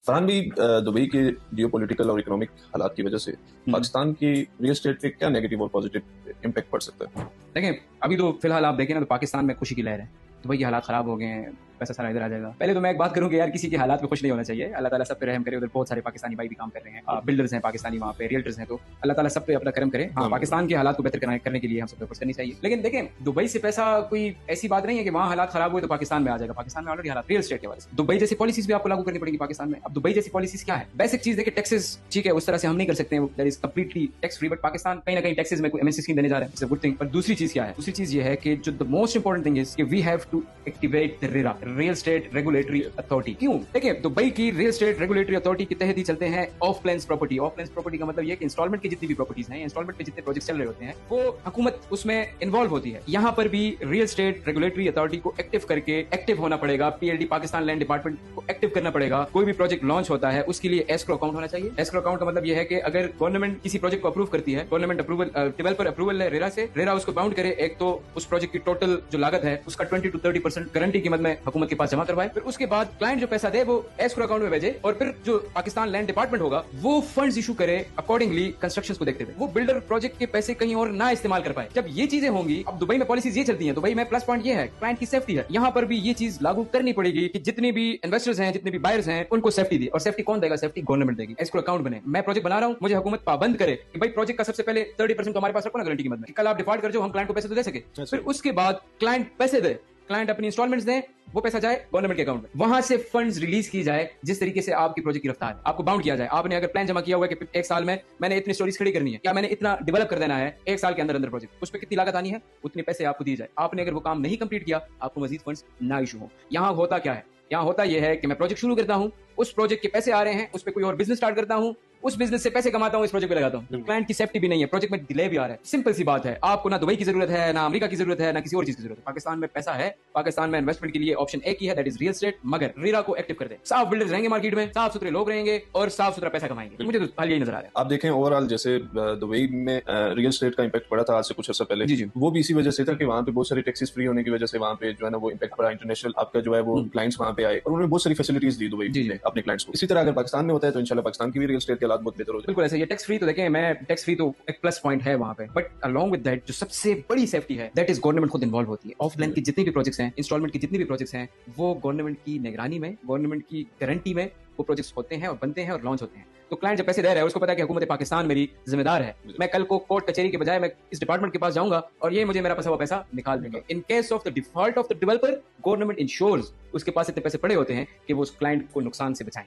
फरहान भी दुबई के जियोपॉलिटिकल और इकोनॉमिक हालात की वजह से पाकिस्तान की रियल एस्टेट पे क्या नेगेटिव और पॉजिटिव इम्पैक्ट पड़ सकता है? देखें, अभी तो फिलहाल आप देखें ना तो पाकिस्तान में खुशी की लहर है। दुबई के हालात खराब हो गए हैं, पैसा सारा इधर आ जाएगा। पहले तो मैं एक बात करूं कि यार किसी के हालात में खुश नहीं होना चाहिए। अल्लाह ताला सब पे रहम करे। उधर बहुत सारे पाकिस्तानी भाई भी काम कर रहे हैं, बिल्डर्स हैं पाकिस्तानी वहाँ पे, रियल्टर्स हैं, तो अल्लाह ताला सब पे अपना करम करे। हाँ, पाकिस्तान के हालात को बेहतर करने के लिए हम सब कोशिश करनी चाहिए। लेकिन देखें, दुबई से पैसा कोई ऐसी बात नहीं है कि वहाँ हालात खराब हुए तो पाकिस्तान में आ जाएगा। पाकिस्तान में ऑलरेडी हालात रियल एस्टेट के वजह से दुबई जैसी पॉलिसीज भी आपको लागू करनी पड़ेगी पाकिस्तान में। अब दुबई जैसी पॉलिसीज क्या है? बेसिक चीज देखिए, टैक्सेस ठीक है, उस तरह से हम नहीं कर सकते हैं, that is completely tax free, but Pakistan कहीं ना कहीं टैक्सेस में एमएससी स्कीम देने जा रहा है, इट्स अ गुड थिंग। पर दूसरी चीज क्या है? दूसरी चीज ये है कि जो the most important thing is कि we have to activate the RERA, real estate regulatory authority. क्यों? देखिए, दुबई की रियल एस्टेट रेगुलेटरी अथॉरिटी के तहत ही चलते हैं of plans property. Of plans property का मतलब ये कि इंस्टॉलमेंट की जितनी भी प्रॉपर्टीज हैं, इंस्टॉलमेंट पे जितने प्रोजेक्ट चल रहे होते हैं, वो हुकूमत उसमें इन्वॉल्व होती है। यहाँ पर भी रियल एस्टेट रेगुलेटरी अथॉरिटी को एक्टिव करके एक्टिव होना पड़ेगा। पीएलडी पाकिस्तान लैंड डिपार्टमेंट को एक्टिव करना पड़ेगा। कोई भी प्रोजेक्ट लॉन्च होता है उसके लिए एस्क्रो अकाउंट होना चाहिए। एस्क्रो अकाउंट का मतलब ये है कि अगर गवर्नमेंट किसी प्रोजेक्ट को अप्रूव करती है, गवर्नमेंट अप्रूवल, डेवलपर अप्रूवल है रेरा से, रेरा उसको बाउंड करे, एक तो उस प्रोजेक्ट की टोटल जो लागत है उसका 20 to 30% गारंटी कीमत में हुकूमत के पास जमा करवाए। फिर उसके बाद क्लाइंट जो पैसा दे वो एस्क्रो अकाउंट में भेजे, और फिर जो पाकिस्तान लैंड डिपार्टमेंट होगा वो फंड्स इशू करे अकॉर्डिंगली कंस्ट्रक्शंस को देखते हुए। वो बिल्डर प्रोजेक्ट के पैसे कहीं और ना इस्तेमाल कर पाए। जब ये चीजें होंगी, अब दुबई में पॉलिसीज ये चलती हैं, दुबई में प्लस पॉइंट ये है क्लाइंट की सेफ्टी है। यहाँ पर भी ये चीज लागू करनी पड़ेगी कि जितने भी इन्वेस्टर्स हैं, जितने भी बायर्स हैं, उनको सेफ्टी दी। और सेफ्टी कौन देगा? सेफ्टी गवर्नमेंट देगी। एस्क्रो अकाउंट बने, मैं प्रोजेक्ट बना रहा हूँ, मुझे हुकूमत पाबंद करे कि भाई प्रोजेक्ट का सबसे पहले 30% तो हमारे पास रखो ना गारंटी कीमत में, कल आप डिफॉल्ट कर जाओ, हम क्लाइंट को पैसे तो दे सके। फिर उसके बाद क्लाइंट पैसे दे, क्लाइंट अपनी इंस्टॉलमेंट्स दें, वो पैसा जाए गवर्नमेंट के अकाउंट में, वहां से फंड्स रिलीज की जाए जिस तरीके से आपकी प्रोजेक्ट की रफ्तार है। आपको बाउंड किया जाए। आपने अगर प्लान जमा किया हुआ है कि एक साल में मैंने इतनी स्टोरीज खड़ी करनी है, या मैंने इतना डेवलप कर देना है एक साल के अंदर अंदर प्रोजेक्ट, उस पर कितनी लागत आनी है, उतने पैसे आपको दिए जाए। आपने अगर वो काम नहीं कंप्लीट किया, आपको मजीद फंड्स ना इशू हो। यहाँ होता क्या है? यहाँ होता यह है कि मैं प्रोजेक्ट शुरू करता हूँ, उस प्रोजेक्ट के पैसे आ रहे हैं, उस पर कोई और बिजनेस स्टार्ट करता हूँ, उस बिजनेस से पैसे कमाता हूँ, इस प्रोजेक्ट पे लगाता हूँ। क्लाइंट की सेफ्टी भी नहीं है, प्रोजेक्ट में डिले भी आ रहा है। सिंपल सी बात है, आपको ना दुबई की जरूरत है, ना अमेरिका की जरूरत है, ना किसी और चीज की जरूरत है। पाकिस्तान में पैसा है, पाकिस्तान में इन्वेस्टमेंट के लिए ऑप्शन एक ही है, दैट इज रियल एस्टेट। मगर रेरा को एक्टिव कर दे, साफ बिल्डर्स रहेंगे मार्केट में, साफ सुथरे लोग रहेंगे और साफ सुथरा पैसा कमाएंगे। मुझे तो हाल यही नजर आ रहा है। आप देखें ओवरऑल जैसे दुबई में रियल एस्टेट का इम्पैक्ट पड़ा था आज से कुछ अर्सा पहले, जी। वो भी इसी वजह से था कि वहाँ पे बहुत सारी टैक्सेस फ्री होने की वजह से वहाँ पे जो है ना वो इम्पैक्ट पड़ा। इंटरनेशनल आपका जो है वो क्लाइंट्स वहाँ पे आए और उन्होंने बहुत सारी फैसिलिटीज दी दुबई में अपने क्लाइंट्स को। इसी तरह अगर पाकिस्तान में होता है तो इंशाल्लाह पाकिस्तान की भी रियल एस्टेट के हालात बहुत बेहतर हो जाए। बिल्कुल ऐसे। ये टैक्स फ्री तो देखें, मैं टैक्स फ्री तो एक प्लस पॉइंट है वहाँ पे, बट अलॉन्ग विद दैट जो सबसे बड़ी सेफ्टी है दैट इज गवर्नमेंट खुद इन्वॉल्व होती है। ऑफ प्लान की जितनी भी प्रोजेक्ट्स हैं, इंस्टॉलमेंट की जितनी भी प्रोजेक्ट्स हैं, वो गवर्नमेंट की निगरानी में, गवर्नमेंट की गारंटी में वो प्रोजेक्ट्स होते हैं और बनते हैं और लॉन्च होते हैं। तो क्लाइंट जब पैसे दे रहा है उसको पता है कि हुकूमत पाकिस्तान मेरी जिम्मेदार है। मैं कल को कोर्ट कचहरी के बजाय मैं इस डिपार्टमेंट के पास जाऊंगा और ये मुझे मेरा फंसा हुआ पैसा निकाल देंगे। In case of the default of the developer, government insures उसके पास इतने पैसे पड़े होते हैं कि वो उस क्लाइंट को नुकसान से बचाएं।